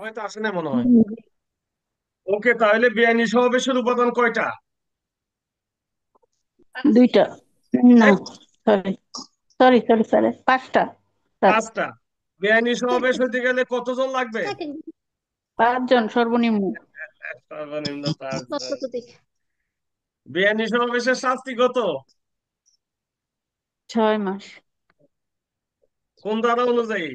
হয়তো আসে না মনে হয়। হুম, ওকে, তাহলে বেআইনি সমাবেশের উপাদান কয়টা? দুইটা। না, এক, সরি সরি সরি সরি, পাঁচটা স্যার। পাঁচটা। বেআইনি সমাবেশ হইতে গেলে কতজন লাগবে? পাঁচজন সর্বনিম্ন। সর্বনিম্ন পাঁচজন। বেআইনি সমাবেশের শাস্তি কত? 6 মাস। কোন ধারা অনুযায়ী?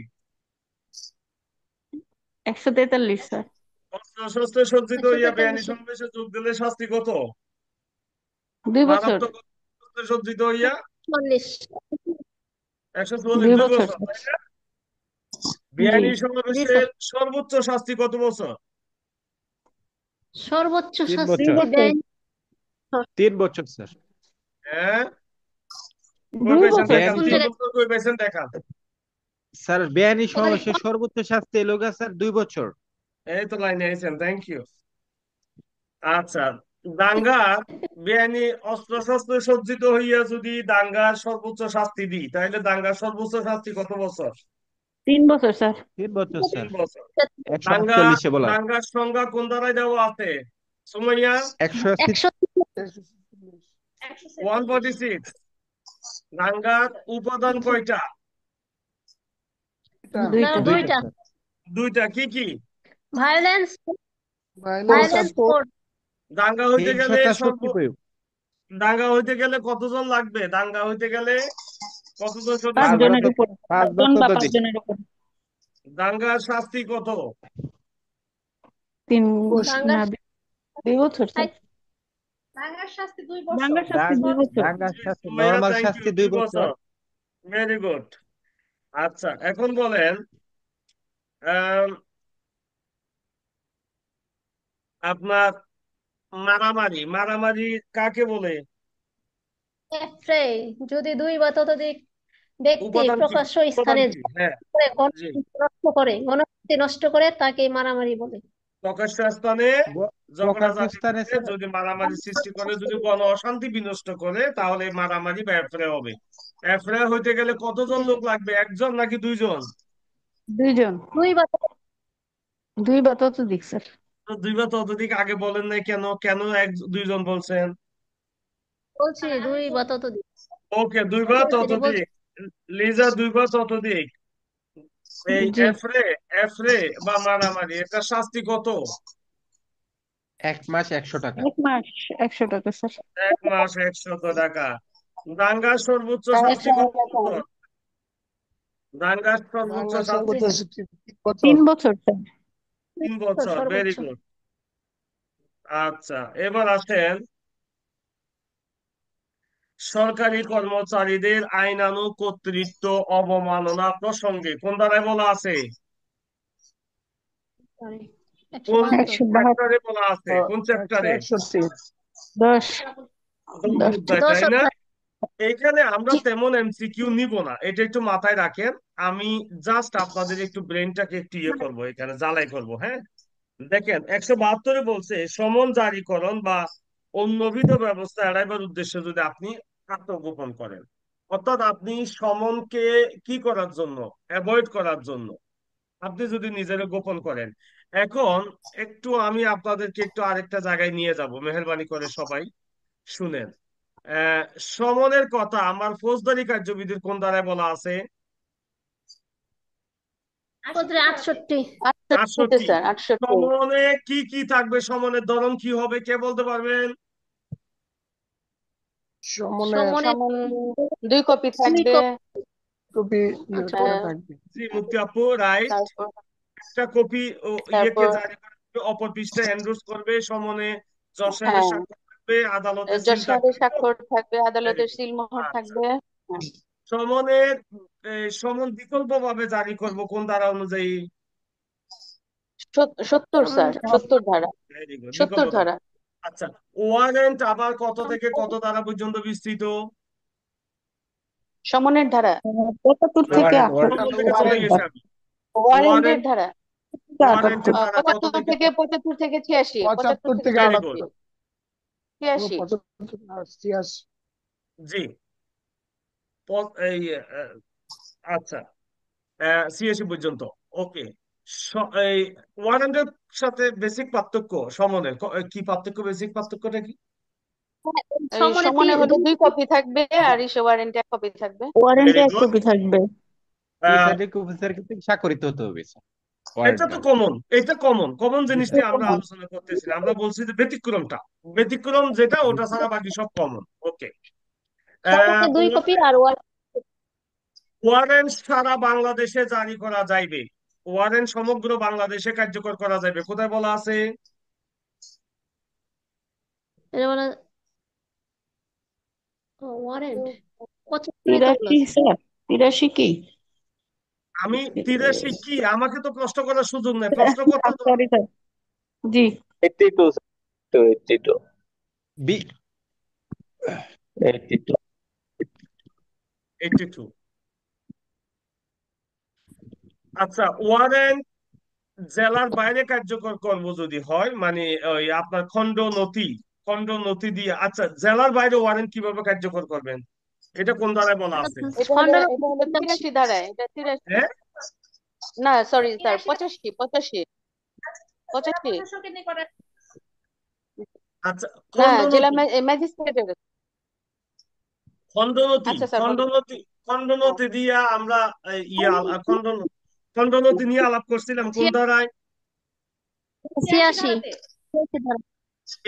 143 স্যার। অস্ত্র শস্ত্রে সজ্জিত হইয়া বেআইনি 143-এ সমাবেশে যোগ দিলে শাস্তি কত? 2 বছর। মারাত্মক অস্ত্রে সজ্জিত হইয়া 40। 144, দুই 2 বছর, বছর তাই স্যার। না? জি। বেআইনি জি স্যার। সমাবেশের সর্বোচ্চ শাস্তি কত বছর? সর্বোচ্চ তিন শাস্তি দুই বছর বছর। বেআইনি। 3 বছর স্যার। হ্যাঁ, কই দুই পাইছেন বছর দেখান, কোন বেআইনি 3 জায়গায়? বছর কই পাইছেন দেখান। স্যার বেআইনি ওখানে সমাবেশের সর্বোচ্চ শাস্তি এলোগা স্যার 2 বছর। এই তো লাইনে আইছেন, থ্যাংক ইউ। আচ্ছা, দাঙ্গার বেআইনি অস্ত্র শস্ত্র সজ্জিত হইয়া যদি দাঙ্গার সর্বোচ্চ শাস্তি দিই, তাহলে দাঙ্গার সর্বোচ্চ শাস্তি কত বছর? 3 বছর স্যার। 3 বছর তিন স্যার। বছর 148-এ বলা আছে। দাঙ্গার সংজ্ঞা কোন ধারায় দেওয়া আছে? সুমাইয়া? 180। 100। 146। দাঙ্গার উপাদান কয়টা? না, দুইটা। দুইটা দুইটা। স্যার। দুইটা, কি কি? ভায়োলেন্স। Force violence code. দাঙ্গা হইতে গেলে হিংসতা শক্তি প্রয়োগ। দাঙ্গা হইতে গেলে কতজন লাগবে? দাঙ্গা হইতে গেলে কতজন সদস্য পাঁচ পাঁচ বা জনের লাগবে? উপর। পাঁচ বা 5 জন বা পাঁচ ততোধিক। জনের উপর। দাঙ্গার শাস্তি কত? তিন। দাঙ্গার না, 2 বছর স্যার। হাই- দাঙ্গার শাস্তি 2 বছর। দাঙ্গার শাস্তি দাঙ্গ 2 বছর। দাঙ্গার জি, শাস্তি সুমাইয়া, নরমাল থ্যাংক ইউ, শাস্তি দুই 2 বছর। বছর ভেরি গুড। আচ্ছা, এখন বলেন, আম, আপনার মারামারি মারামারি কাকে বলে? এফ্রে, যদি দুই বা ততোধিক ব্যক্তি উপাদান কি? প্রকাশ্য উপাদান স্থানে কি? হ্যাঁ, করে জি। গণশান্তি নষ্ট করে তাকে মারামারি বলে। প্রকাশ্য স্থানে প্রকাশ্য ঝগড়াঝাটি স্থানে করে, স্যার। যদি মারামারি সৃষ্টি করে, যদি গণ অশান্তি বিনষ্ট করে, তাহলে মারামারি বা এফরে হবে। এফরে হইতে গেলে কতজন লোক লাগবে? একজন নাকি দুইজন? 2 জন। দুই বা 2 বা ততোধিক স্যার। তো দুই বা ততোধিক আগে বলেন নাই কেন? কেন এক দুইজন বলছেন? বলছি দুই বা ততোধিক। ওকে, দুই বা তিনি বলছি। ততোধিক। লিজা, দুই বা ততোধিক। এই জি। এফরে এফরে বা মারামারি, এটা শাস্তি কত? 1 মাস 100 টাকা। 1 মাস 100 টাকা স্যার। 1 মাস 100 টাকা। দাঙ্গার সর্বোচ্চ শাস্তি কত বছর? 100 টাকা। দাঙ্গার সর্বোচ্চ শাস্তি 3 বছর স্যার। 3 বছর, ভেরি সর্বোচ্চ। গুড। আচ্ছা, এবার আসেন সরকারি কর্মচারীদের আইনানুগ কর্তৃত্ব অবমাননা প্রসঙ্গে কোন ধারায় বলা আছে? সরি, কোন 172। 172। চ্যাপ্টারে বলা আছে? কোন চ্যাপ্টারে? 10। 10 10 অধ্যায়, থেকে। দশ তাই না? অধ্যায়। এইখানে আমরা তেমন এমসিকিউ নিব না, এটা একটু মাথায় রাখেন। আমি জাস্ট আপনাদের একটু ব্রেনটাকে একটু ইয়ে করবো, এখানে জ্বালাই করব, হ্যাঁ। দেখেন, 172-এ বলছে সমন জারিকরণ বা অন্যবিধ ব্যবস্থা এড়াইবার উদ্দেশ্যে যদি আপনি আত্মগোপন করেন, অর্থাৎ আপনি সমনকে কি করার জন্য, অ্যাভয়েড করার জন্য আপনি যদি নিজের গোপন করেন। এখন একটু আমি আপনাদেরকে একটু আরেকটা জায়গায় নিয়ে যাব, মেহেরবানি করে সবাই শুনেন। আহ সমনের কথা আমার ফৌজদারি কার্যবিধির কোন ধারায় বলা আছে? পত্রে 68। 68 68। স্যার, 68। সমনে কি কি থাকবে? সমনের ধরন কি হবে, কে বলতে পারবেন? সমনের সমান। 2 কপি দুই থাকবে। কপি। আচ্ছা, আহ, জি, মুক্তি আপু, রাইট। তারপর একটা কপি ইয়েকে তারপর জারি করবে, অপর পৃষ্ঠায় এন্ডোর্স করবে, সমনে জজ সাহেবের হ্যাঁ, স্বাক্ষর থাকবে, আদালতের জজ সিল থাকবে, সাহেবের এই তো? স্বাক্ষর থাকবে, Very আদালতের good. সিলমোহর আচ্ছা, থাকবে। হ্যাঁ। সমনের সমন বিকল্প ভাবে জারি করব কোন ধারা অনুযায়ী? 70 স্যার, 70 ধারা। ভেরি গুড, 70 বিকল্প ধারা। ধারা। আচ্ছা, ওয়ারেন্ট আবার কত থেকে কত ধারা পর্যন্ত বিস্তৃত? সমনের ধারা 75 না, থেকে সমন 68। থেকে চলে গেছে আমি। ওয়ারেন্টের ওয়ারেন্ট, ধারা ওয়ারেন্টের ধারা কত 75 থেকে থেকে 85, 86, 75 থেকে ভেরি 86, গুড। 86। জি, এই আচ্ছা, 86 পর্যন্ত। ওকে, এই ওয়ারেন্টের সাথে বেসিক পার্থক্য সমনের কি পার্থক্য, বেসিক পার্থক্যটা কি? সমনে সমানে হলে 2 কপি থাকবে আর ইসে ওয়ারেন্টি 1 কপি থাকবে। ওয়ারেন্টি ভেরি এক গুড। কপি থাকবে। দুই সাইডে অফিসের ক্ষেত্রে স্বাক্ষরিত হতে হবে এটা ওয়ারেন্টটা। তো কমন, এটা কমন কমন জিনিসটি আমরা কমন। আলোচনা করতেছি না। আমরা বলছি যে ব্যতিক্রমটা, ব্যতিক্রম যেটা ওটা ছাড়া বাকি সব কমন। ওকে। সমনে 2 কপি আর ওয়ারেন্ট সারা বাংলাদেশে জারি করা যাইবে। ওয়ারেন্ট সমগ্র বাংলাদেশে কার্যকর করা যাবে, কোথায় বলা আছে? এটা বলে ওয়ারেন্ট 85 83 স্যার, 83 কি? আমি 83 কি, আমাকে তো প্রশ্ন করার সুযোগ নেই, প্রশ্ন করতে তো সরি স্যার, জি 82 to 82 বি 82 82। আচ্ছা, ওয়ারেন্ট জেলার বাইরে কার্যকর করব যদি হয়, মানে ওই আপনার খণ্ড নথি দিয়ে। আচ্ছা, জেলার বাইরে ওয়ারেন্ট কিভাবে কার্যকর করবেন, এটা কোন ধারায় বলা আছে? এটা হলো 83 ধারায়, এটা 83। হ্যাঁ, না সরি স্যার, 85 85 85। আচ্ছা, না, খণ্ড জেলা নথি, ম্যাজিস্ট্রেটের। খণ্ড নথি, আচ্ছা স্যার খণ্ড বলুন। নথি, খণ্ড নথি দিয়া আমরা খণ্ড নথি নিয়ে আলাপ করছিলাম কোন ধারায়? 86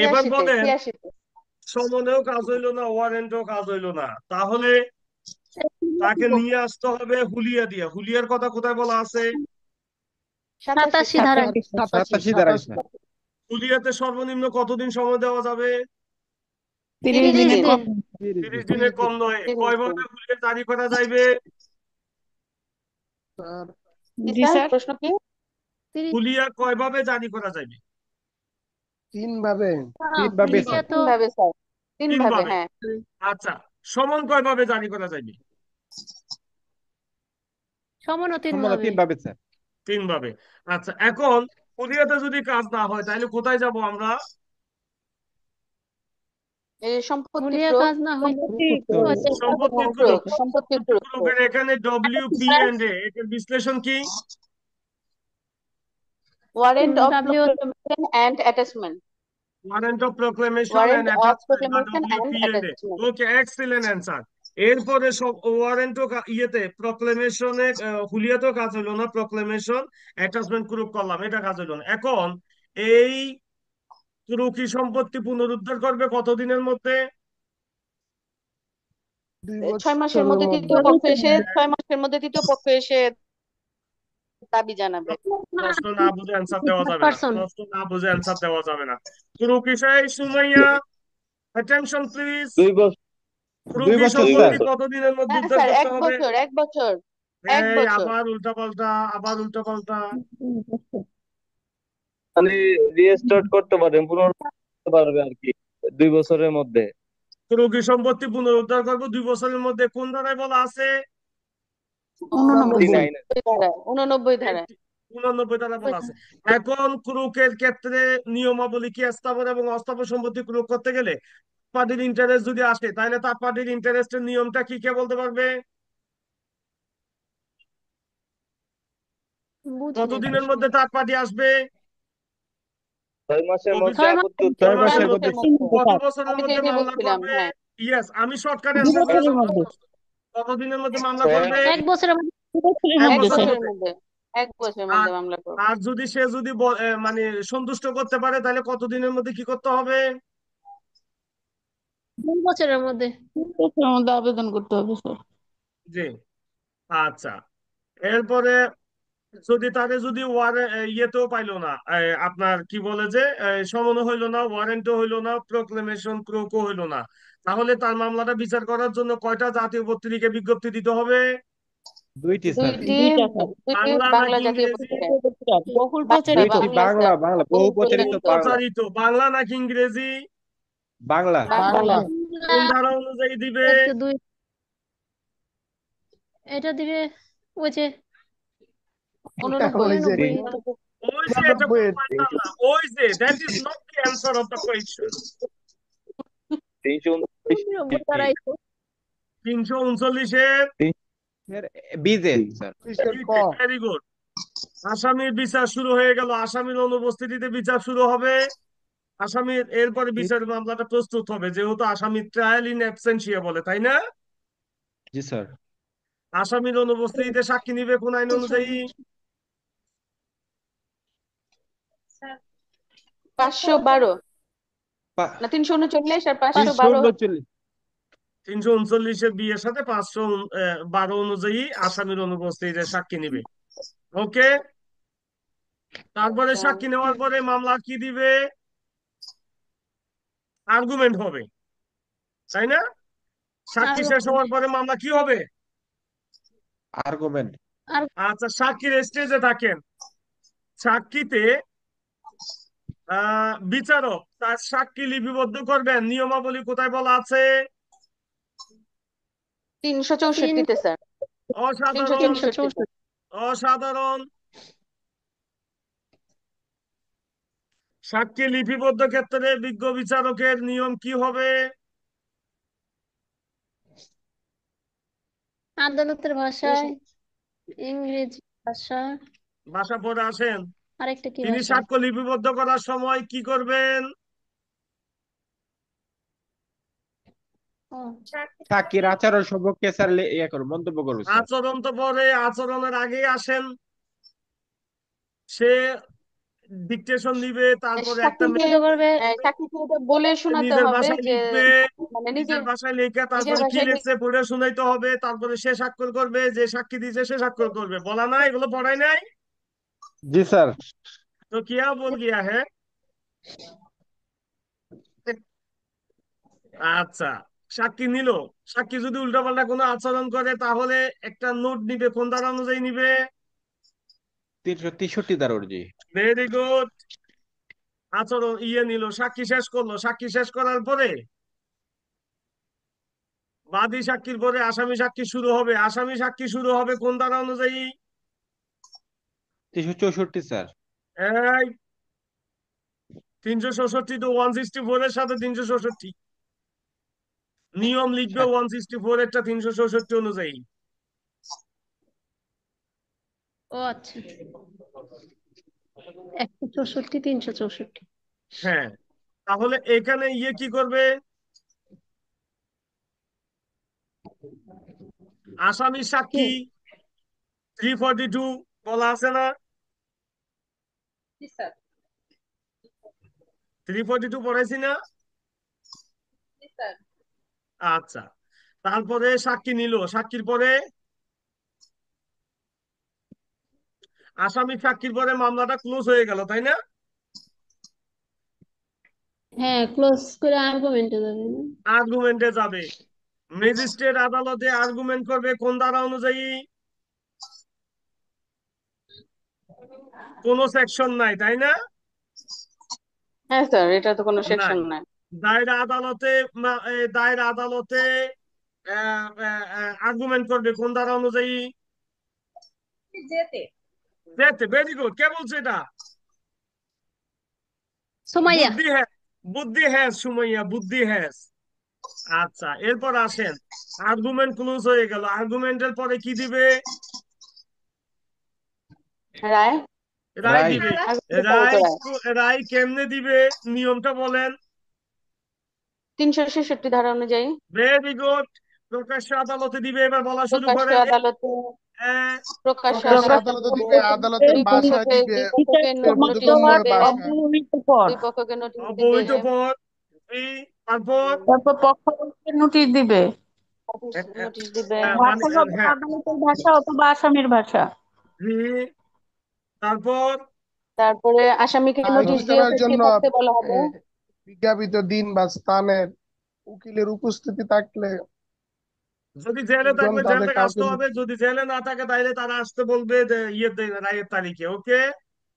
এবার 86 তে বলেন, 86 তে। সমনেও কাজ হইলো না, ওয়ারেন্টও কাজ হইলো না, তাহলে তাকে নিয়ে আসতে হবে হুলিয়া দিয়া। হুলিয়ার কথা কোথায় বলা আছে? 87 ধারায়। 87 ধারায় স্যার। হুলিয়াতে সর্বনিম্ন কতদিন সময় দেওয়া যাবে? 30 30 দিনে দিন। কম। 30 দিনের কম নয়। কয়ভাবে হুলিয়া জারি করা যাইবে? জি স্যার স্যার, প্রশ্ন কি? হুলিয়া কয়ভাবে জারি করা যাইবে? 3 ভাবে এটা স্যার। তো 3 ভাবে স্যার, 3 3 ভাবে ভাবে। হ্যাঁ। আচ্ছা, সমন কয়ভাবে জারি করা যাইবে? সমান 3 সম্পূর্ণ ভাবে। 3 ভাবে স্যার। 3 ভাবে। আচ্ছা, এখন হুলিয়াতে যদি কাজ না হয় তাহলে কোথায় যাব আমরা? এই সম্পত্তি হুলিয়া প্রয়োগ, কাজ না হইলে সম্পত্তি প্রয়োগ, প্রয়োগ। সম্পত্তি সম্পত্তি প্রয়োগ। প্রয়োগের এখানে WP&A এর বিশ্লেষণ কি? Warrant of W proclamation and attachment. Warrant of proclamation warrant and of attachment বা proclamation and WP&A। Attachment. Okay, excellent answer. এরপরে সব ওয়ারেন্টও ইয়েতে প্রক্লেমেশনে হুলিয়াতেও কাজ হলো না, প্রক্লেমেশন অ্যাটাচমেন্ট গ্রুপ করলাম, এটা কাজ হলো না। এখন এই তুর্কি সম্পত্তি পুনরুদ্ধার করবে কতদিনের মধ্যে? 6 মাসের মধ্যে তৃতীয় পক্ষ এসে 6 মাসের মধ্যে তৃতীয় পক্ষ এসে দাবি জানাবে। প্রশ্ন না বুঝে অ্যান্সার দেওয়া যাবে না, 100%। প্রশ্ন না বুঝে অ্যান্সার দেওয়া যাবে না। তুর্কি শাহী সুমাইয়া, অ্যাটেনশন প্লিজ। 2 বছর। 2 তুর্কি বছর স্যার। সম্পত্তি কতদিনের মধ্যে হ্যাঁ উদ্ধার স্যার, করতে 1 হবে? বছর 1 বছর 1 এই বছর। আবার উল্টাপাল্টা, আবার উল্টাপাল্টা। মানে রিস্টার্ট করতে পারবেন, পুনরুদ্ধার করতে পারবে আর কি 2 বছরের মধ্যে। তুর্কি সম্পত্তি পুনরুদ্ধার করবো 2 বছরের মধ্যে, কোন ধারায় বলা আছে? 89। 89 ধারায়। 89 ধারা বলা আছে। এখন ক্রুকের ক্ষেত্রে নিয়মাবলী কি, স্থাবর এবং অস্থাবর সম্পত্তি ক্রুক করতে গেলে পার্টির ইন্টারেস্ট যদি আসে তাহলে তার পার্টির ইন্টারেস্টের নিয়মটা কি, কে বলতে পারবে? কতদিনের মধ্যে থার্ড পার্টি আসবে? 6 মাসের মধ্যে 6 মাস। আপত্তি 6 উত্থাপন মাসের করবে। মধ্যে কত বছরের আমি তো মধ্যে এটাই মামলা বলছিলাম, করবে? হ্যাঁ। ইয়েস, আমি শর্টকাট 2 অ্যান্সার দিয়ে বছরের মধ্যে। কতদিনের মধ্যে মামলা 6 করবে? 1 বছরের মধ্যে। 2 বছরের 1 1 মধ্যে স্যার। বছরের বছরের মধ্যে। মধ্যে, 1 বছরের আর মধ্যে মামলা করবে। আর যদি সে যদি মানে সন্তুষ্ট করতে পারে তাহলে কতদিনের মধ্যে কি করতে হবে? 2 বছরের মধ্যে। 2 বছরের মধ্যে আবেদন করতে হবে স্যার। জি। আচ্ছা, এরপরে যদি তারে যদি ইয়েতেও পাইলো না, আপনার কি বলে যে সমনও হইলো না, ওয়ারেন্টও হইলো না, প্রোক্লেমেশন ক্রোকও হইলো না, তাহলে তার মামলাটা বিচার করার জন্য কয়টা জাতীয় পত্রিকায় বিজ্ঞপ্তি দিতে হবে? 2টি স্যার। 2টি দুইটা স্যার। বাংলা বাংলা নাকি জাতীয় ইংরেজি? পত্রিকায়। বহুল বাংলা, প্রচারিত। 2টি বাংলা, স্যার। বাংলা বহু প্রচারিত বহুল বাংলা। প্রচারিত। বাংলা নাকি ইংরেজি? বাংলা। বাংলা। কোন ধারা অনুযায়ী দিবে? একটু দুই এটা দিবে ওই যে 89। ওই যে, এটা কোনো ফাইনাল না, ওই যে, that is not the answer of the question. 329 339 এর বিজে স্যার। Very good. আসামির বিচার শুরু হয়ে গেল, আসামির অনুপস্থিতিতে বিচার শুরু হবে। আসামির এরপরে জি বিচার মামলাটা প্রস্তুত হবে, যেহেতু আসামি ট্রায়াল ইন অ্যাবসেন্সিয়া বলে, তাই না? জি স্যার। আসামির অনুপস্থিতিতে সাক্ষী নিবে কোন আইন অনুযায়ী? 512 পা- না 339 আর 512। 339। 339-এর বিয়ের সাথে 512 অনুযায়ী আসামির অনুপস্থিতিতে সাক্ষী নিবে। ওকে, তারপরে আচ্ছা, সাক্ষী নেওয়ার পরে মামলা কি দিবে? আর্গুমেন্ট হবে, তাই না? সাক্ষী শেষ হওয়ার পরে মামলা কি হবে? আর্গুমেন্ট। আচ্ছা, সাক্ষীর স্টেজে থাকেন। সাক্ষীতে বিচারক তার সাক্ষী লিপিবদ্ধ করবেন, নিয়মাবলী কোথায় বলা আছে? 364-তে স্যার। অসাধারণ, 364-তে। অসাধারণ। সাক্ষী লিপিবদ্ধ ক্ষেত্রে বিজ্ঞ বিচারকের নিয়ম কি হবে? আদালতের ভাষায়, ইংরেজি ভাষা, ভাষা পড়ে আসেন। আরেকটা কি তিনি ভাষা? সাক্ষ্য লিপিবদ্ধ করার সময় কি করবেন? ও, সাক্ষীর আচরণ সম্পর্কে স্যার ইয়ে করুন, মন্তব্য করুন স্যার। আচরণ তো পরে, আচরণের আগে আসেন। সে ডিকটেশন নিবে, তারপরে একটা লিপিবদ্ধ করবে। সাক্ষীকে এটা বলে শোনাতে নিজের হবে ভাষায় যে লিখবে, মানে নিজের নিজের ভাষায় লেখা, নিজের তারপরে কি ভাষায় লিখছে পড়ে শোনাইতে হবে, তারপরে সে স্বাক্ষর করবে, যে সাক্ষী দিয়েছে সে স্বাক্ষর করবে। বলা নাই, এগুলো পড়াই নাই? জি স্যার। তো কিয়া বল গিয়া হ্যাঁ। আচ্ছা, সাক্ষী নিল। সাক্ষী যদি উল্টাপাল্টা কোনো আচরণ করে তাহলে একটা নোট নিবে, কোন ধারা অনুযায়ী নিবে? 363 ধারা অনুযায়ী। Very good. আচরণ নিল, সাক্ষী শেষ করলো। সাক্ষী শেষ করার পরে বাদী সাক্ষীর পরে আসামি সাক্ষী শুরু হবে। আসামি সাক্ষী শুরু হবে কোন ধারা অনুযায়ী? 364 স্যার। এই 366 তো 164 এর সাথে 366 নিয়ম লিখবে, 164 এরটা 366 অনুযায়ী। ও আচ্ছা, 164, 364। হ্যাঁ, তাহলে এখানে কি করবে? আসামি কি? সাক্ষী 342 বলা আছে না? 342 পড়াইছি না? আচ্ছা, তারপরে সাক্ষী নিল। সাক্ষীর পরে আসামি সাক্ষীর পরে মামলাটা ক্লোজ হয়ে গেল, তাই না? হ্যাঁ, ক্লোজ করে আর্গুমেন্টে যাবে না? আর্গুমেন্টে যাবে। ম্যাজিস্ট্রেট আদালতে আর্গুমেন্ট করবে কোন ধারা অনুযায়ী? কোনো সেকশন নাই, তাই না? হ্যাঁ স্যার, এটা তো কোনো নাই। সেকশন নাই। দায়রা আদালতে দায়রা আদালতে আর্গুমেন্ট করবে কোন ধারা অনুযায়ী? যেতে। Very good. কে বলছে এটা? সুমাইয়া। বুদ্ধি হ্যাঁ, বুদ্ধি হ্যাঁ সুমাইয়া, বুদ্ধি হ্যাঁ। আচ্ছা, এরপর আসেন। আর্গুমেন্ট ক্লোজ হয়ে গেল, আর্গুমেন্টের পরে কি দিবে? রায়। রায় রায়। দিবে। রায়। রায় রায় কেমনে দিবে? নিয়মটা বলেন। 366 ধারা অনুযায়ী ভেরি গুড। প্রকাশ্য আদালতে দিবে। এবার বলা শুরু প্রকাশ্য করেন। আদালতে হ্যাঁ, প্রকাশ্য প্রকাশ্য আদালতে আদালতে দিবে, আদালতের দুই বাসায় পক্ষকে দিবে, দুই পক্ষকে নোটিশ বিদ্যুৎময় দিবে। বাসা। অবহিত পর, দুই পক্ষকে নোটিশ দিবে। অবৈধ পথ। তারপর তারপর পক্ষকে নোটিশ দিবে। নোটিশ দিবে। মানে ভাষা হবে হ্যাঁ, আদালতের ভাষা অথবা আসামির ভাষা। তারপর তারপরে আসামিকে নোটিশ দিয়ে আইনস্থানের উপস্থিত জন্য থাকতে বলা হবে। বিজ্ঞাপিত দিন বা স্থানের উকিলের উপস্থিতি থাকলে যদি জেলে দুজন থাকলে জেল তাদের থেকে কাউকে আসতে হবে, যদি জেলে না থাকে তাহলে তারা আসতে বলবে যে রায়ের তারিখে। ওকে,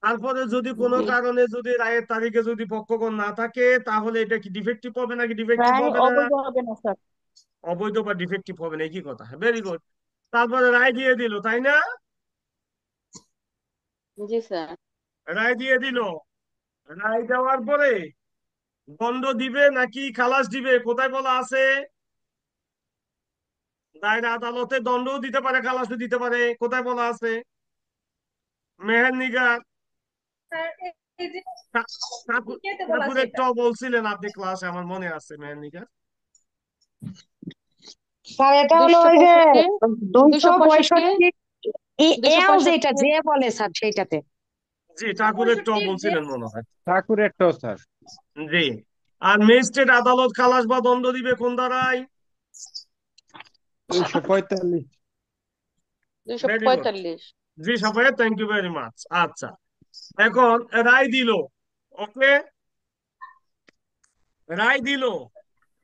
তারপরে যদি কোনো জি। কারণে যদি রায়ের তারিখে যদি পক্ষগণ না থাকে তাহলে এটা কি ডিফেক্টিভ হবে নাকি ডিফেক্টিভ রায় হবে না? অবৈধ হবে না স্যার। অবৈধ বা ডিফেক্টিভ হবে না, একই কথা। Very good. তারপরে রায় দিয়ে দিল, তাই না? জি স্যার। রায় দিয়ে দিল। রায় দেওয়ার পরে দণ্ড দিবে নাকি খালাস দিবে কোথায় বলা আছে? দায়রা আদালতে দণ্ডও দিতে পারে, খালাসও দিতে পারে, কোথায় বলা আছে? মেহেরনিগার, ঠাকুরের ট বলছিলেন আপনি ক্লাসে, আমার মনে আছে মেহেরনিগার। স্যার এটা হলো দুইশো ওই যে পঁয়ষট্টি 265 এও যেটা 265 যে বলে স্যার সেইটাতে। জি, ঠাকুরের ট বলছিলেন মনে হয়। ঠাকুরের ট স্যার। জি। আর ম্যাজিস্ট্রেট আদালত খালাস বা দণ্ড দিবে কোন ধারায়? 245। Very good. 245। জি Safayet, thank you very much. আচ্ছা, এখন রায় দিল। ওকে, রায় দিল।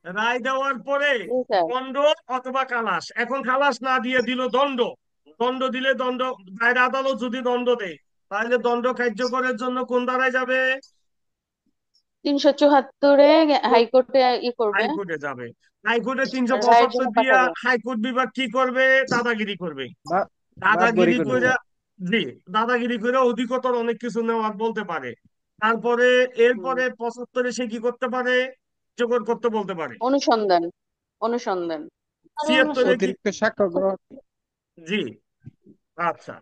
রায় দেওয়ার পরে জি স্যার। দণ্ড অথবা খালাস। এখন খালাস না দিয়ে দিল দণ্ড। দণ্ড দিলে দণ্ড, দায়রা আদালত যদি দণ্ড দেয় তাহলে দণ্ড কার্যকরের জন্য কোন ধারায় যাবে? 374-এ হাইকোর্টে করবে, হাইকোর্টে যাবে। হাইকোর্টে রায়ের 375 জন্য দিয়া পাঠাবে। হাইকোর্ট বিভাগ কি করবে? দাদাগিরি করবে। বাদগরি দাদাগিরি করবে করে, স্যার। জি, দাদাগিরি করে অধিকতর অনেক কিছু নেওয়ার বলতে পারে। তারপরে হুম। এরপরে 75-এ সে কি করতে পারে? কার্যকর করতে বলতে পারে। অনুসন্ধান, অনুসন্ধান। 76-এ কি? অতিরিক্ত সাক্ষ্য গ্রহণ। জি। আচ্ছা,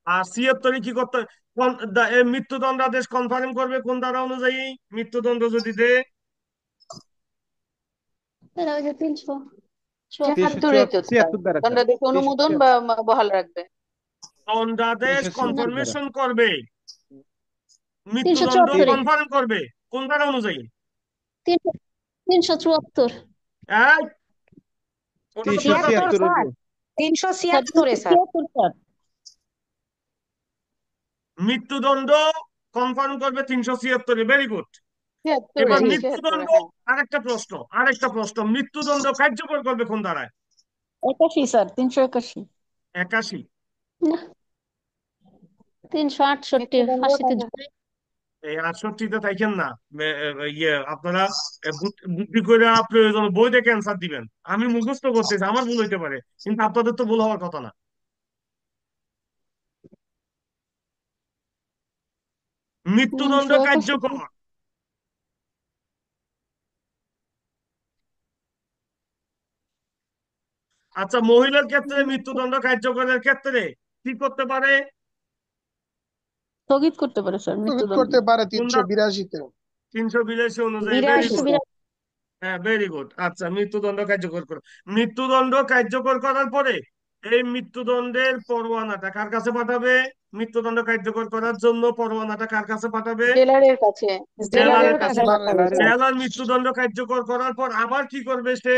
আর 76-এ কি করতে? মৃত্যুদণ্ডাদেশ কনফার্ম করবে কোন ধারা অনুযায়ী? মৃত্যুদণ্ড যদি দেয় ওই যে 374। 76-ই তো স্যার, 76 দ্বারা স্যার। দণ্ডাদেশ অনুমোদন বা বহাল রাখবে। দণ্ডাদেশ 376 দ্বারা। কনফার্মেশন করবে, মৃত্যুদণ্ড 374-এ। কনফার্ম করবে কোন ধারা অনুযায়ী? 374। এই, ওটা তো 76 দাদাদের। 376 স্যার, স্যার। 376 স্যার। 376 স্যার। মৃত্যুদণ্ড কনফার্ম করবে 376-এ। Very good. 76-এ, এবার জি। 76-এ, মৃত্যুদণ্ড, হ্যাঁ। আরেকটা প্রশ্ন, মৃত্যুদণ্ড কার্যকর করবে কোন ধারায়? 81 স্যার, 381। 81। না, 368 মৃত্যুদণ্ড ফাঁসিতে কার্য- ঝুলায়। এই 68-তে থাকেন না। আপনারা বুদ্ধি করে প্রয়োজন বই দেখে অ্যান্সার দিবেন। আমি মুখস্থ করতেছি, আমার ভুল হইতে পারে, কিন্তু আপনাদের তো ভুল হওয়ার কথা না। মৃত্যুদণ্ড 381। কার্যকর। আচ্ছা, মহিলার ক্ষেত্রে মৃত্যুদণ্ড কার্যকরের ক্ষেত্রে কি করতে পারে? স্থগিত করতে পারে স্যার স্থগিত মৃত্যুদণ্ড। করতে পারে কোন 382-তে। 382 অনুযায়ী। Very 82 good. 82 হ্যাঁ, ভেরি গুড। আচ্ছা, মৃত্যুদণ্ড কার্যকর করো। মৃত্যুদণ্ড কার্যকর করার পরে এই মৃত্যুদণ্ডের পরোয়ানাটা কার কাছে পাঠাবে? মৃত্যুদণ্ড কার্যকর করার জন্য পরোয়ানাটা কার কাছে পাঠাবে? জেলারের কাছে, জেলারের জেলারের জেলারের কাছে কাছে কাছে পাঠাবে। পাঠাবে স্যার। জেলার মৃত্যুদণ্ড কার্যকর করার পর আবার কি করবে সে?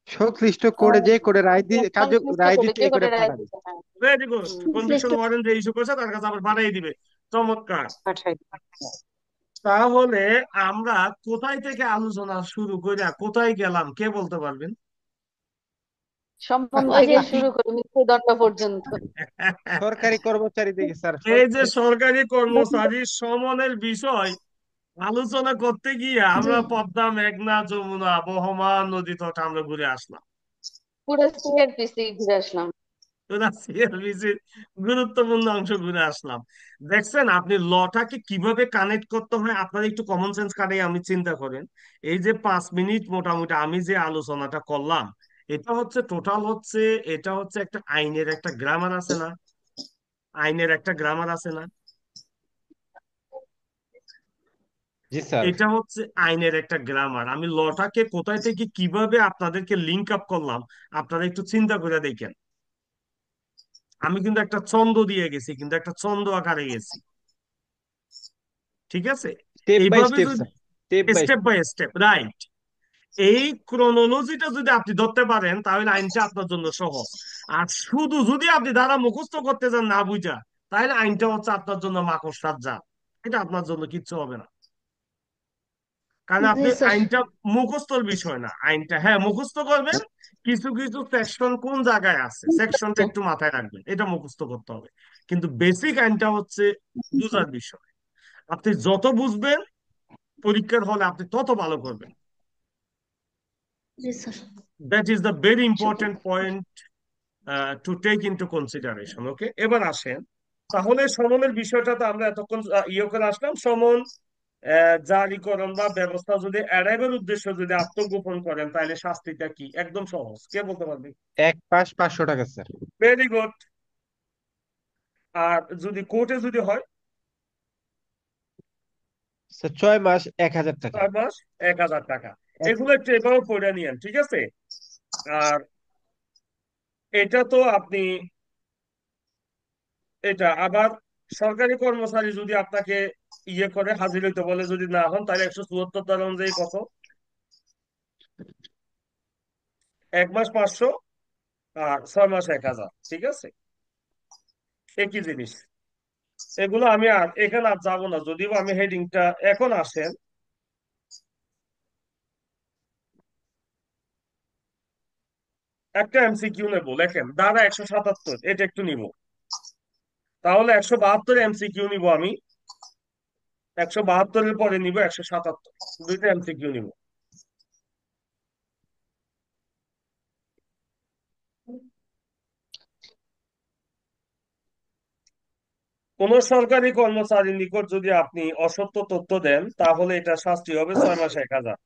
সংশ্লিষ্ট কোর্টে যে কোর্টে সংশ্লিষ্ট রায় করে দিতে যে এ করে করে রায় পাঠাবে। দিতে, হ্যাঁ। Very good. Hmm. Conviction warrant যে ইস্যু করছে তার কাছে আবার বাড়াই দিবে। চমৎকার। পাঠাই। তাহলে আমরা কোথায় থেকে আলোচনা শুরু করে কোথায় গেলাম, কে বলতে পারবেন? সম্মান ওই যে থেকে শুরু করে মৃত্যুদণ্ড পর্যন্ত। সরকারি কর্মচারী থেকে স্যার। এই যে সরকারি কর্মচারী সমনের বিষয় আলোচনা করতে গিয়ে জি, আমরা পদ্মা, মেঘনা, যমুনা, বহমান নদী তট আমরা ঘুরে আসলাম। পুরো সিআরপিসি ঘুরে আসলাম। পুরা CLBC-র গুরুত্বপূর্ণ অংশ ঘুরে আসলাম। দেখছেন আপনি লটাকে কিভাবে কানেক্ট করতে হয়, আপনার একটু কমন সেন্স কাটে আমি চিন্তা করেন। এই যে 5 মিনিট মোটামুটি আমি যে আলোচনাটা করলাম, এটা হচ্ছে টোটাল হচ্ছে, এটা হচ্ছে একটা আইনের একটা গ্রামার আছে না? আইনের একটা গ্রামার আছে না? জি স্যার। এটা হচ্ছে আইনের একটা গ্রামার। আমি লটাকে কোথায় থেকে কিভাবে আপনাদেরকে লিঙ্ক আপ করলাম, আপনারা একটু চিন্তা করে দেখেন। আমি কিন্তু একটা ছন্দ দিয়ে গেছি, কিন্তু একটা ছন্দ আকারে গেছি। ঠিক আছে? স্টেপ বাই এইভাবে স্টেপ যদি sir. Step by step step. By step, right, এই ক্রোনোলজিটা যদি আপনি ধরতে পারেন তাহলে আইনটা আপনার জন্য সহজ। আর শুধু যদি আপনি ধারা মুখস্থ করতে চান না বুঝা, তাহলে আইনটা হচ্ছে আপনার জন্য মাকড়সার জাল। এটা আপনার জন্য কিচ্ছু হবে না। কারণ জি আপনি স্যার। আইনটা মুখস্থর বিষয় না। আইনটা হ্যাঁ মুখস্থ করবেন, কিছু কিছু সেকশন কোন জায়গায় আছে সেকশনটা একটু মাথায় রাখবেন, এটা মুখস্থ করতে হবে। কিন্তু বেসিক আইনটা হচ্ছে বুঝার বিষয়। আপনি যত বুঝবেন পরীক্ষার হলে আপনি তত ভালো করবেন। জি sir. That is the very শুক্রিয়া। Important point to take into consideration. Okay, এবার আসেন। তাহলে সমনের বিষয়টা তো আমরা এতক্ষণ ইয়ে করে আসলাম। সমন জারিকরণ বা ব্যবস্থা যদি এড়াইবার উদ্দেশ্য যদি আত্মগোপন করেন তাহলে শাস্তিটা কি? একদম সহজ, কে বলতে পারবে? এক পাশ 500 টাকা স্যার। Very good. আর যদি কোর্টে যদি হয় স্যার 6 মাস 1,000 টাকা। 6 মাস 1,000 টাকা। এগুলো একটু এভাবে পড়ে নিয়েন, ঠিক আছে? আর এটা তো আপনি এটা আবার সরকারি কর্মচারী যদি আপনাকে ইয়ে করে হাজির হইতে বলে, যদি না হন তাহলে 174 ধারা অনুযায়ী কত? 1 মাস 500 আর 6 মাস 1,000, ঠিক আছে? একই জিনিস। এগুলো আমি আর এখানে আর যাবো না, যদিও আমি হেডিংটা এখন আসেন। একটা এমসিকিউ নেবো, লেখেন ধারা 177, এটা একটু নিব। তাহলে 172 এমসিকিউ নিব আমি, 172-এর পরে নিব 177, দুইটা এমসিকিউ নিব। কোন সরকারি কর্মচারীর নিকট যদি আপনি অসত্য তথ্য দেন, তাহলে এটা শাস্তি হবে 6 মাস 1,000।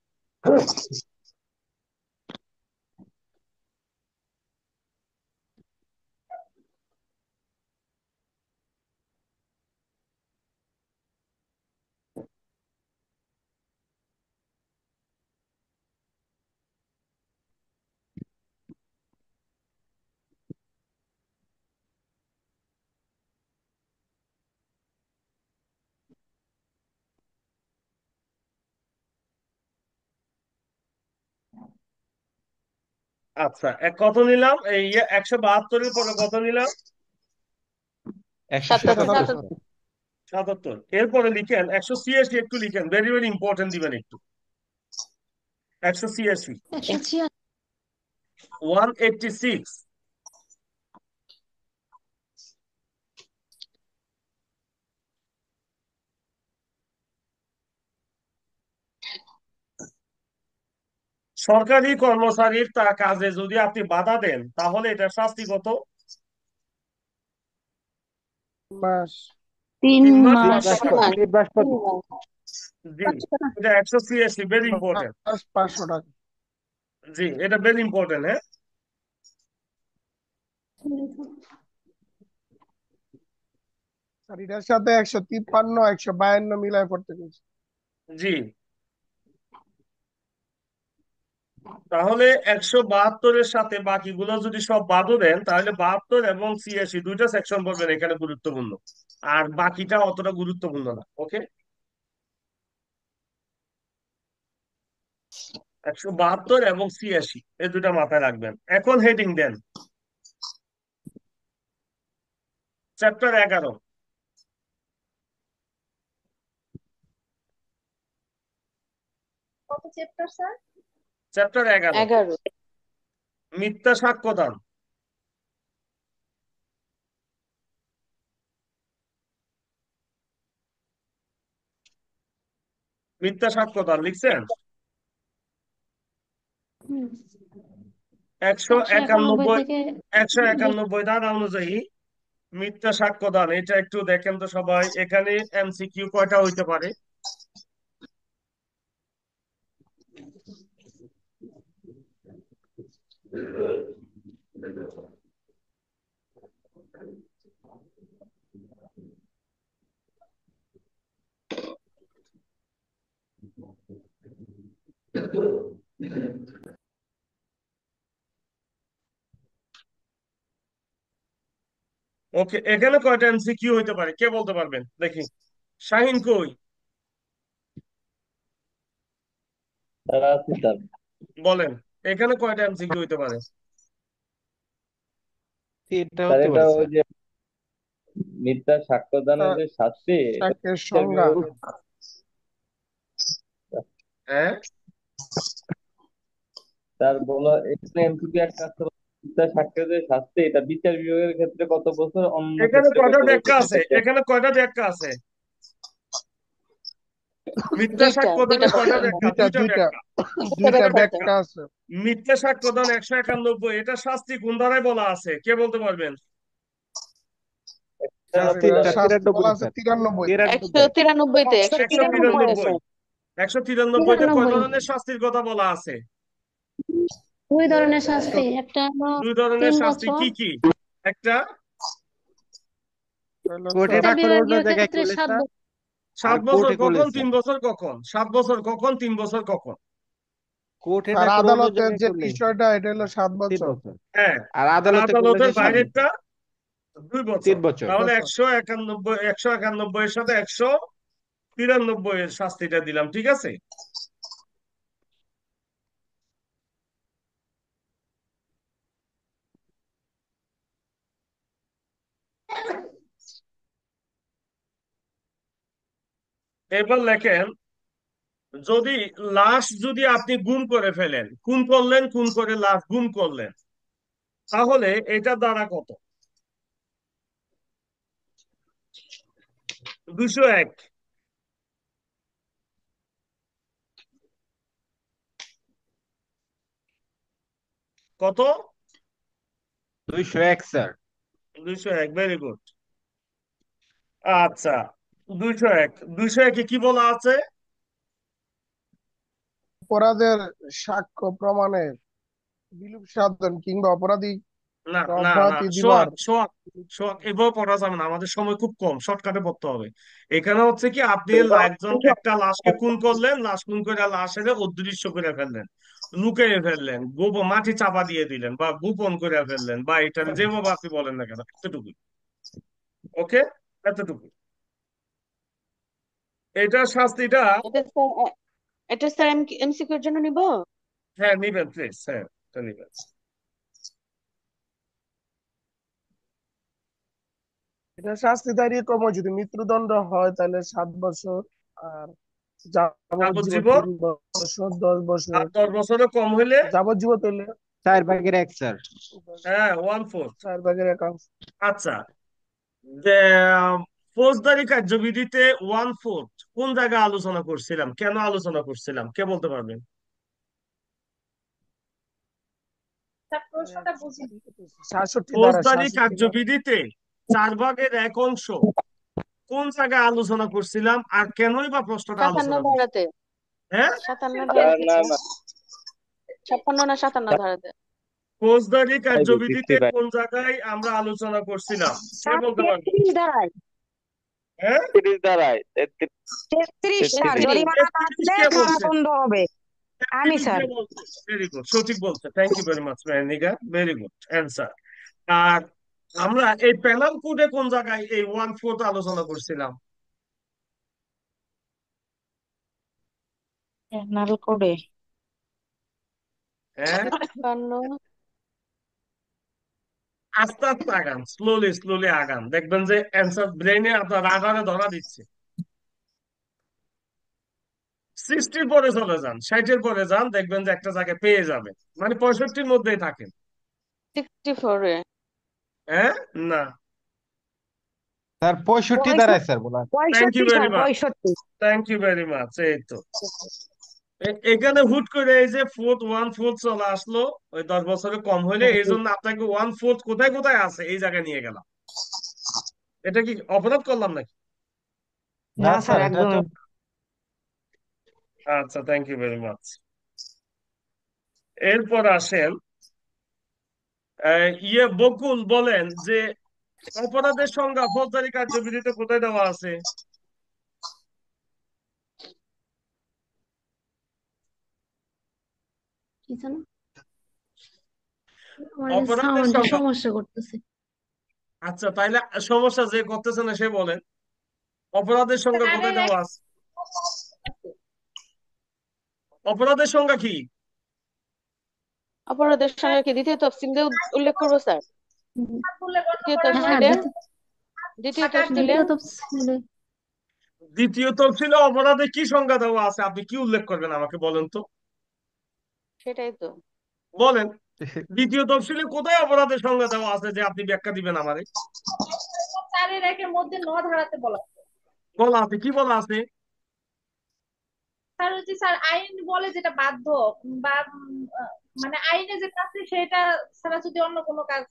আচ্ছা, কত নিলাম? এই 172-এর পরে কত নিলাম? 77। 177। 77। এরপরে লিখেন 186, একটু লিখেন, ভেরি ভেরি ইম্পর্টেন্ট দিবেন একটু। 186, 186। সরকারি কর্মচারীর তার কাজে যদি আপনি বাধা দেন, তাহলে এটা শাস্তি কত? 3 মাস। 3 3 মাস মাস। 500 টাকা। 3 মাস জি, এটা 186, ভেরি ইম্পর্টেন্ট। 500 টাকা। জি, এটা ভেরি ইম্পর্টেন্ট। হ্যাঁ, আর এটার সাথে 153 152 মিলায় পড়তে গেছে। জি। তাহলে 172-এর সাথে বাকিগুলো যদি সব বাদও দেন, তাহলে 72 এবং 86 দুইটা সেকশন পড়বেন এখানে গুরুত্বপূর্ণ। আর বাকিটা অতটা গুরুত্বপূর্ণ না। ওকে, 172 এবং 86 এই দুটা মাথায় রাখবেন। এখন হেডিং দেন, চ্যাপ্টার 11। কত চ্যাপ্টার স্যার? চ্যাপ্টার 11, 11। মিথ্যা সাক্ষ্যদান। মিথ্যা সাক্ষ্যদান লিখছেন? 191 191, থেকে 191 ধারা অনুযায়ী মিথ্যা সাক্ষ্যদান, এটা একটু দেখেন তো সবাই। এখানে এমসিকিউ কয়টা হইতে পারে? ওকে, এখানে কয়টা এমসিকিউ হইতে পারে কে বলতে পারবেন? দেখি, শাহিন কই? তারা আছে স্যার। বলেন, এখানে কয়টা এমসিকিউ হইতে পারে? এটা স্যার হতে এটা পারে ওই স্যার। যে মিথ্যা সাক্ষ্যদানের যে শাস্তি, এটা সাক্ষ্যের বিচার সংজ্ঞা। বিভাগের হ্যাঁ, স্যার বলো, এখানে এমসিকিউ একটা আছে, মিথ্যা সাক্ষ্যের যে শাস্তি, এটা বিচার বিভাগের ক্ষেত্রে কত বছর, অন্য এখানে ক্ষেত্রে কয়টা কত ব্যাখ্যা বছর, আছে? এটা এখানে কয়টা ব্যাখ্যা আছে? মিথ্যা দুইটা সাক্ষ্যদানের কয়টা ব্যাখ্যা? দুইটা দুইটা দুইটা ব্যাখ্যা। দুইটা ব্যাখ্যা আছে। ব্যাখ্যা আছে। মিথ্যা সাক্ষ্যদান 191, এটা শাস্তি কোন ধারায় বলা আছে কে বলতে পারবেন? শাস্তি এটা স্যার শাস্তি 93 বলা আছে স্যার। 93। 93। 193-তে 193 193-তে কয় ধরনের শাস্তির কথা বলা আছে? 2 ধরনের শাস্তি, একটা হলো দুই ধরনের 3 শাস্তি, বছর। কি কি? একটা হলো কোর্টে বিচার না করে অন্য বিভাগীয় জায়গায় ক্ষেত্রে করলে 7 স্যার, বছর। আর 7 বছর কোর্টে করলে কখন, স্যার, 3 বছর কখন? 7 বছর কখন, 3 বছর কখন? কোর্টে আর না করে অন্য আদালতের জায়গায় যে করলে বিষয়টা এটা হলো 3 7 বছর। বছর, হ্যাঁ, আর আর আদালতে করলে যে আদালতের 7 বছর, বাইরেরটা 2 বছর। 3 বছর। তাহলে বছর 191 এর সাথে 193 এর শাস্তিটা দিলাম, ঠিক আছে? এবার লেখেন, যদি লাশ যদি আপনি গুম করে ফেলেন, খুন করলেন, খুন করে লাশ গুম করলেন, তাহলে এটা দ্বারা কত? 201। কত? 201 স্যার। 201, very good. আচ্ছা, 201, 201-এ কি বলা আছে? অপরাধের সাক্ষ্য প্রমাণের বিলুপ সাধন কিংবা অপরাধী না না না, অব্যাহতি দিবার। সোহাগ সোহাগ সোহাগ, এভাবে পড়া যাবে না, আমাদের সময় খুব কম, শর্টকাটে পড়তে হবে। এখানে হচ্ছে কি, আপনি একজন একটা লাশকে খুন করলেন, লাশ খুন করে লাশের অদৃশ্য করে ফেললেন, লুকিয়ে ফেললেন, গোপন মাটি চাপা দিয়ে দিলেন, বা গোপন করে ফেললেন, বা এটা যেভাবে আপনি বলেন না কেন, এতটুকুই। ওকে, এতটুকু। এটার শাস্তিটা, এটা স্যার এটা স্যার এমসিকিউর জন্য নিব। হ্যাঁ নিবেন প্লিজ, হ্যাঁ এটা নিবেন। এটা শাস্তি দাঁড়িয়ে কম হয়, যদি মৃত্যুদণ্ড হয় তাহলে 7 বছর, আর যাবজ্জীবন যাবজ্জীবন 3 বছর, 10 বছর। আর 10 বছরের কম হলে, যাবজ্জীবন হইলে 4/1 স্যার। 10, হ্যাঁ 1/4। 4/1। আচ্ছা, যে ফৌজদারি কার্যবিধিতে 1/4 কোন জায়গায় আলোচনা করছিলাম, কেন আলোচনা করছিলাম, কে বলতে পারবেন? প্রশ্নটা বুঝিনি। 66 ধারা, ফৌজদারি 66 ধারা। কার্যবিধিতে 4/1 কোন জায়গায় আলোচনা করছিলাম, আর কেনই বা প্রশ্নটা 57 আলোচনা করছি? ধারাতে, হ্যাঁ, 57 স্যার ধারাতে না স্যার, না 56 না 57 ধারাতে। ফৌজদারি 65 কার্যবিধিতে কোন জায়গায় আমরা আলোচনা করছিলাম, কে স্যার বলতে পারবেন? 33 ধারায়, হ্যাঁ, 33 ধারায় 33 33 স্যার, 33 জরিমানা না 33 দিলে কে বলছে? কারাদণ্ড হবে। আমি স্যার। ভেরি গুড, সঠিক বলছে, thank you very much Mehnika, very good answer. আর আমরা এই প্যানাল কোডে কোন জায়গায় এই 1/4 আলোচনা করছিলাম? নাল করে হ্যাঁ, 56 আস্তে আস্তে আগান, স্লোলি স্লোলি আগান, দেখবেন যে অ্যান্সার ব্রেনে আপনার রাডারে ধরা দিচ্ছে। 60-র পরে চলে যান, 60-এর পরে যান, দেখবেন যে একটা জায়গায় পেয়ে যাবেন, মানে 65-র মধ্যেই থাকেন। 64 এ। হ্যাঁ, না, স্যার 65 ধারায় স্যার বলা আছে। Thank you 65 very sir, much, 65। Thank you very much. এই তো এখানে হুট করে এই যে 1/4 চলে আসলো, ওই 10 বছরে কম হইলে, এই জন্য আপনাকে 1/4 কোথায় কোথায় আছে এই জায়গায় নিয়ে গেলাম। এটা কি অপরাধ করলাম নাকি? না না স্যার, স্যার, এটা তো একদমই। আচ্ছা, থ্যাংক ইউ ভেরি মাচ। এরপর আসেন, বকুল বলেন যে অপরাধের সংজ্ঞা ফৌজদারি কার্যবিধিতে কোথায় দেওয়া আছে? কি জানো, আমার কাছে অপরাধের সাউন্ডে সংজ্ঞা, সমস্যা করতেছে। আচ্ছা তাইলে সমস্যা যে করতেছে না সে বলেন, অপরাধের সংজ্ঞা কোথায় দেওয়া আছে? অপরাধের সংজ্ঞা কি? অপরাধের সঙ্গে কি দ্বিতীয় তফসিলে উল্লেখ করবো স্যার? দ্বিতীয় হ্যাঁ, তফসিলে, দ্বিতীয় তফসিলে দ্বিতীয় তফসিলে দ্বিতীয় তফসিলে অপরাধে কি সংজ্ঞা দেওয়া আছে, আপনি কি উল্লেখ করবেন আমাকে বলেন তো, সেটাই তো। বলেন। দ্বিতীয় তফসিলে কোথায় অপরাধের সংজ্ঞা দেওয়া আছে যে আপনি ব্যাখ্যা দিবেন আমারে? 4-1 মধ্যে 9 ধারাতে বলা আছে। বলা আছে, কি বলা আছে? স্যার হচ্ছে স্যার আইন বলে যেটা বাধ্য, বা মানে আইনে যেটা আছে সেটা ছাড়া যদি অন্য কোনো কাজ।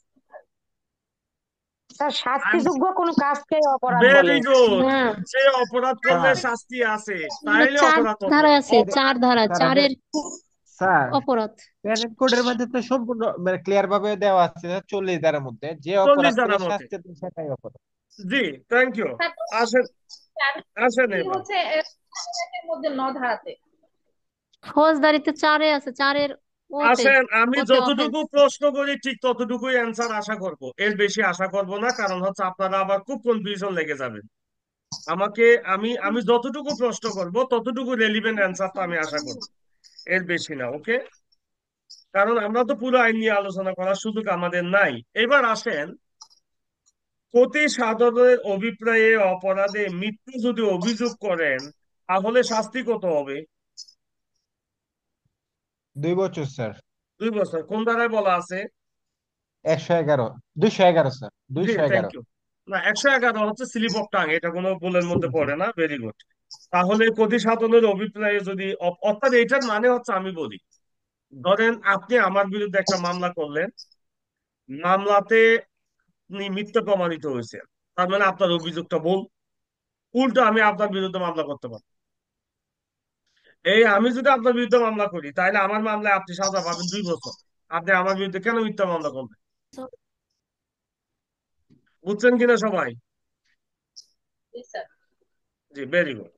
স্যার, শাস্তিযোগ্য কোনো কাজকেই অপরাধ বলে। ভেরি গুড, হ্যাঁ, যে অপরাধ করলে স্যার শাস্তি আছে তাইলে চার অপরাধ হবে। ধারায় আছে, 4 ধারা, স্যার 4-এর স্যার অপরাধ। প্যানেল কোডের মধ্যে তো সম্পূর্ণ মানে ক্লিয়ার ভাবে দেওয়া আছে 40 ধারার মধ্যে, যে 40 অপরাধ করলে ধারার মধ্যে, শাস্তি দেয় সেটাই অপরাধ। জি, থ্যাংক ইউ। তারপর আসেন, আসেন কি এবার। হচ্ছে এর মধ্যে ন ধারাতে। ফৌজদারিতে 4-এ আছে, 4-এর ওতে, আসেন, আমি ওতে অফেন্স। যতটুকু প্রশ্ন করি ঠিক ততটুকুই অ্যান্সার আশা করব, এর বেশি আশা করব না, কারণ হচ্ছে আপনারা আবার খুব কনফিউশন লেগে যাবে। আমাকে, আমি যতটুকু প্রশ্ন করব ততটুকু রেলিভেন্ট অ্যান্সারটা আমি আশা করব, এর বেশি না, ওকে? কারণ আমরা তো পুরো আইন নিয়ে আলোচনা করার সুযোগ আমাদের নাই। এবার আসেন, প্রতি সাধারণের অভিপ্রায়ে অপরাধে মৃত্যু যদি অভিযোগ করেন তাহলে শাস্তি কত হবে? 2 বছর স্যার। 2 বছর কোন ধারায় বলা আছে? 111, 211 স্যার, জি, থ্যাংক 211। ইউ। না, 111 হচ্ছে স্লিপ অফ টাং, এটা কোনো ভুলের মধ্যে পড়ে না। Very good. তাহলে ক্ষতি সাধনের অভিপ্রায়ে যদি অর্থাৎ এটার মানে হচ্ছে, আমি বলি, ধরেন আপনি আমার বিরুদ্ধে একটা মামলা করলেন, মামলাতে আপনি মিথ্যা প্রমাণিত হয়েছে, তার মানে আপনার অভিযোগটা ভুল। উল্টো আমি আপনার বিরুদ্ধে মামলা করতে পারি। এই আমি যদি আপনার বিরুদ্ধে মামলা করি তাহলে আমার মামলায় আপনি সাজা পাবেন 2 বছর। আপনি আমার বিরুদ্ধে কেন মিথ্যা মামলা করবেন? বুঝছেন কিনা সবাই? জি স্যার। জি, ভেরি গুড।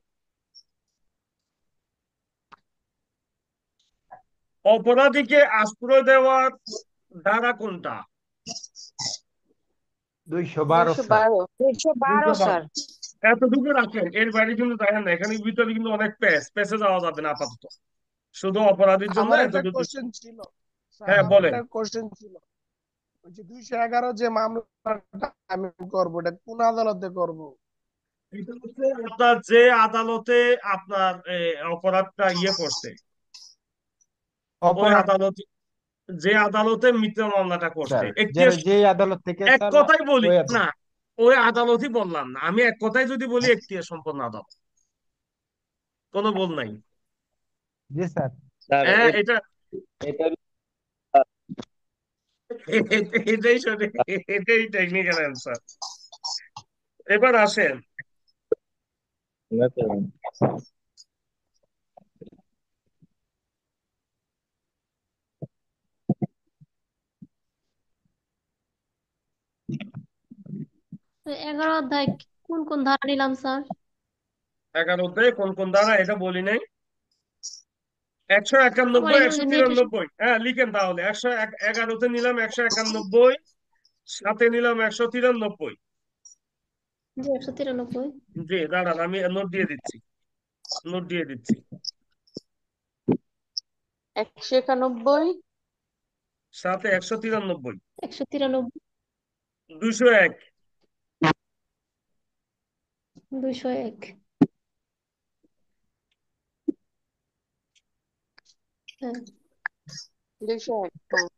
অপরাধীকে আশ্রয় দেওয়ার ধারা কোনটা? 212 স্যার। 212। 212 212। স্যার। এতটুকু রাখেন, এর বাইরে কিন্তু দেখেন না, এখানে ভিতরে কিন্তু অনেক প্যাচে যাওয়া যাবে না আপাতত, শুধু অপরাধীর জন্য আমার একটা এতটুকু। কোশ্চেন ছিল স্যার, হ্যাঁ, আমার বলেন। একটা কোশ্চেন ছিল। ওই যে 211 যে মামলাটা আমি করবো, এটা কোন আদালতে করব? এটা হচ্ছে আপনার যে আদালতে আপনার অপরাধটা করছে, ওই অপরাধ আদালত, যে আদালতে মিথ্যা মামলাটা করছে, স্যার, যারা যে আদালত থেকে এক স্যার কথাই বলি ওই না, আদালত। ওই আদালতই বললাম না আমি, এক কথাই যদি বলি এখতিয়ার সম্পন্ন আদালত, কোনো ভুল নাই। জি স্যার। স্যার হ্যাঁ, এটা এটা এটাই সঠিক, এটাই টেকনিক্যাল অ্যান্সার। এবার আসেন, তো 11 অধ্যায় কোন কোন ধারা নিলাম স্যার? 11তে কোন কোন ধারা এটা বলি নাই। আমার 191, এখানে একশো যে নেট, তিরানব্বই হ্যাঁ, লিখেন তাহলে। 111তে নিলাম 191, সাথে নিলাম 193। 193। জি, দাঁড়ান আমি নোট দিয়ে দিচ্ছি, নোট দিয়ে দিচ্ছি। 191। সাথে 193, 193, 201, 201। হ্যাঁ, 201। হ্যাঁ।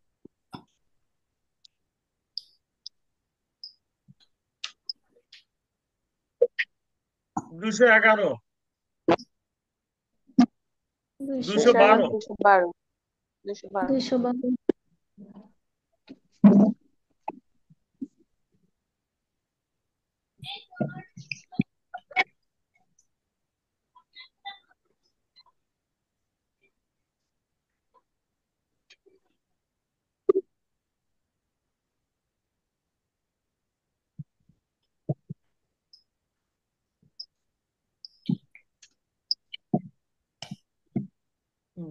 211, 211, 212, 212। 212। 212।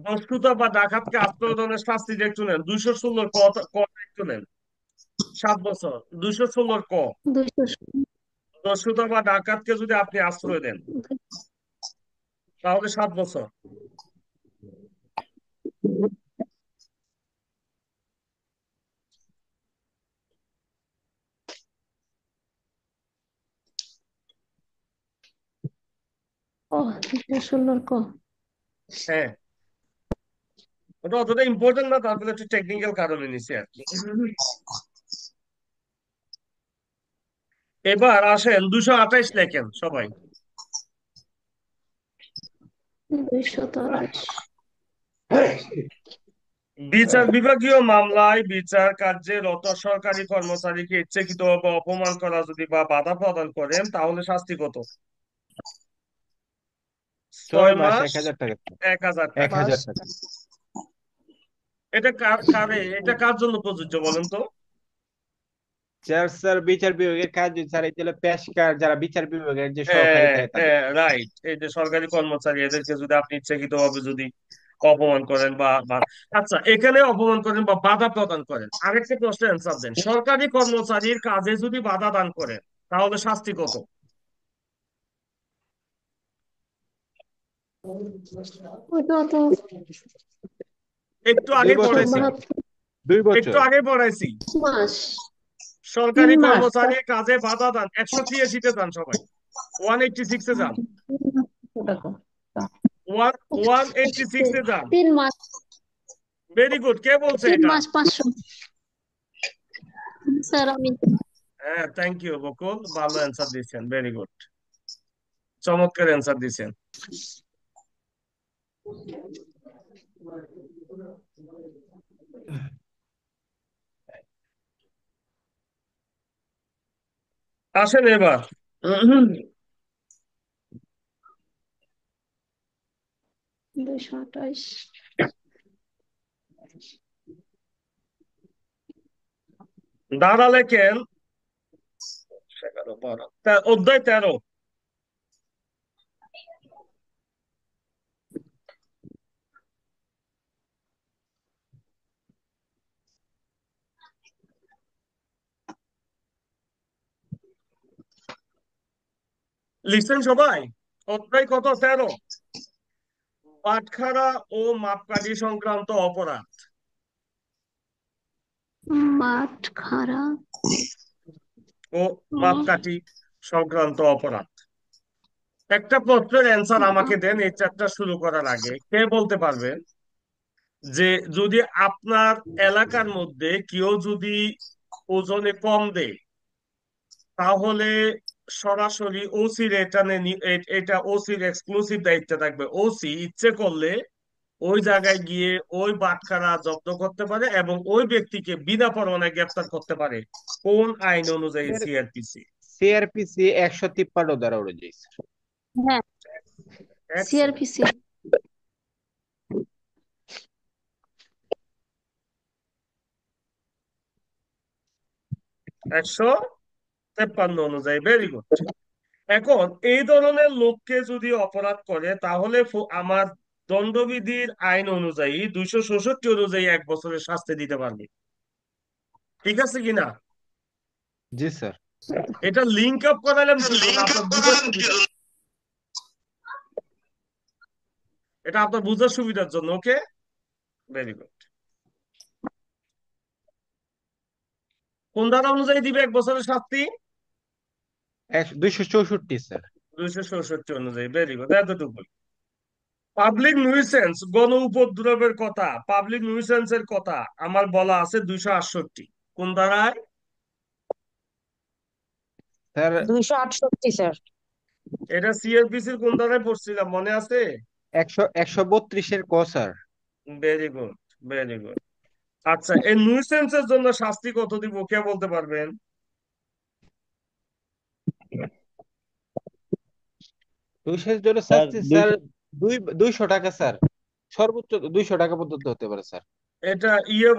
দস্যুতা বা ডাকাতকে আত্মদণ্ডের শাস্তি একটু নেন, 216 ক, একটু নেন, 7 বছর। 216 ক, 200। দস্যুতা বা ডাকাতকে যদি আপনি আশ্রয় দেন তাহলে 7 বছর। ও, 216 ক। হ্যাঁ, ওটা অতটা ইম্পর্টেন্ট না, তারপরে একটু টেকনিক্যাল কারণে নিছি আর কি। এবার আসেন 228 লেখেন সবাই। 228। বিচার বিভাগীয় মামলায় বিচার কার্যে রত সরকারি কর্মচারীকে ইচ্ছাকৃতভাবে অপমান করা যদি বা বাধা প্রদান করেন তাহলে শাস্তি কত? 6 মাস, মাস, 1000 টাকা। 1000 টাকা। 1000 টাকা। এটা কার জন্য প্রযোজ্য বলেন তো? স্যার বিচার বিভাগের কাজ স্যার এই হলো পেশকার যারা বিচার বিভাগের যে সহকারী থাকে তাদের। রাইট, এই যে সরকারি কর্মচারী এদেরকে যদি আপনি ইচ্ছাকৃত ভাবে যদি অপমান করেন বা আচ্ছা এখানে অপমান করেন বা বাধা প্রদান করেন, আরেকটা প্রশ্নের অ্যান্সার দেন। সরকারি কর্মচারীর কাজে যদি বাধা দান করেন তাহলে শাস্তি কত? একটু আগে 2 বছর পড়াইছি, স্যার, 2 বছর। একটু আগে পড়াইছি। সরকারি কর্মচারীর কাজে বাধা দান 183-তে যান সবাই, 186-এ যান, 186-এ যান। 3 মাস, ভেরি গুড, কে বলছে 3 এটা? মাস 500 স্যার আমি। হ্যাঁ, থ্যাংক ইউ বকুল, ভালো অ্যান্সার দিচ্ছেন, ভেরি গুড, চমৎকার অ্যান্সার দিচ্ছেন। আসেন এবার, 228 ধারা লেখেন 11, 12, অধ্যায় 13। লিখছেন সবাই? অধ্যায় কত? 13। বাটখারা ও মাপকাঠি সংক্রান্ত অপরাধ। বাটখারা ও মাপকাঠি সংক্রান্ত অপরাধ। একটা প্রশ্নের অ্যান্সার আমাকে দেন এই চ্যাপ্টার শুরু করার আগে। কে বলতে পারবেন যে যদি আপনার এলাকার মধ্যে কেউ যদি ওজনে কম দেয় তাহলে সরাসরি ওসির এটা ওসির এক্সক্লুসিভ দায়িত্ব থাকবে। ওসি ইচ্ছে করলে ওই জায়গায় গিয়ে ওই বাটখারা জব্দ করতে পারে এবং ওই ব্যক্তিকে বিনা পরোয়ানায় গ্রেফতার করতে পারে। কোন আইন অনুযায়ী? সিআরপিসি। সিআরপিসি 153 ধারা অনুযায়ী স্যার। হ্যাঁ এক্সেলেন্ট, সিআরপিসি। 153 অনুযায়ী, ভেরি গুড। এখন এই ধরনের লোককে যদি অপরাধ করে তাহলে আমার দণ্ডবিধির আইন অনুযায়ী 266 অনুযায়ী 1 বছরের শাস্তি দিতে পারবে। ঠিক আছে কিনা? জি স্যার। এটা লিঙ্ক আপ করালাম কি জন্য? আপনার বুঝার সুবিধা, এটা আপনার বুঝার সুবিধার জন্য। ওকে, ভেরি গুড। কোন ধারা অনুযায়ী দিবে 1 বছরের শাস্তি? 264 স্যার। 266 অনুযায়ী, ভেরি গুড, এতটুকু। পাবলিক নুইসেন্স, গণ উপদ্রবের কথা, পাবলিক নুইসেন্সের কথা আমার বলা আছে 268। কোন ধারায়? Sir 268 sir. এটা সিআরপিসির কোন ধারায় পড়ছিলাম মনে আছে? 132 ক sir. Very good, very good. আচ্ছা, এই নুইসেন্সের জন্য শাস্তি কত দিব কে বলতে পারবেন? দুইশের জন্য স্যার শাস্তি স্যার 200। 200 টাকা স্যার, সর্বোচ্চ 200 টাকা পর্যন্ত হতে পারে স্যার। এটা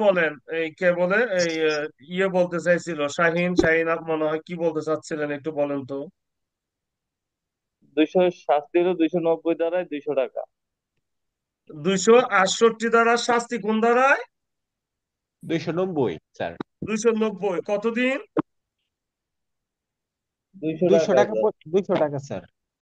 বলেন, এই কে বলে, এই বলতে চাইছিল শাহিন, শাহিন মনে হয় কি বলতে চাচ্ছিলেন একটু বলেন তো। শাস্তি হলো 290 দ্বারায় 200 টাকা। 268 দ্বারা শাস্তি কোন ধারায়? 290 স্যার। 290 কতদিন? 200 200 টাকা টাকা স্যার। 200 টাকা স্যার।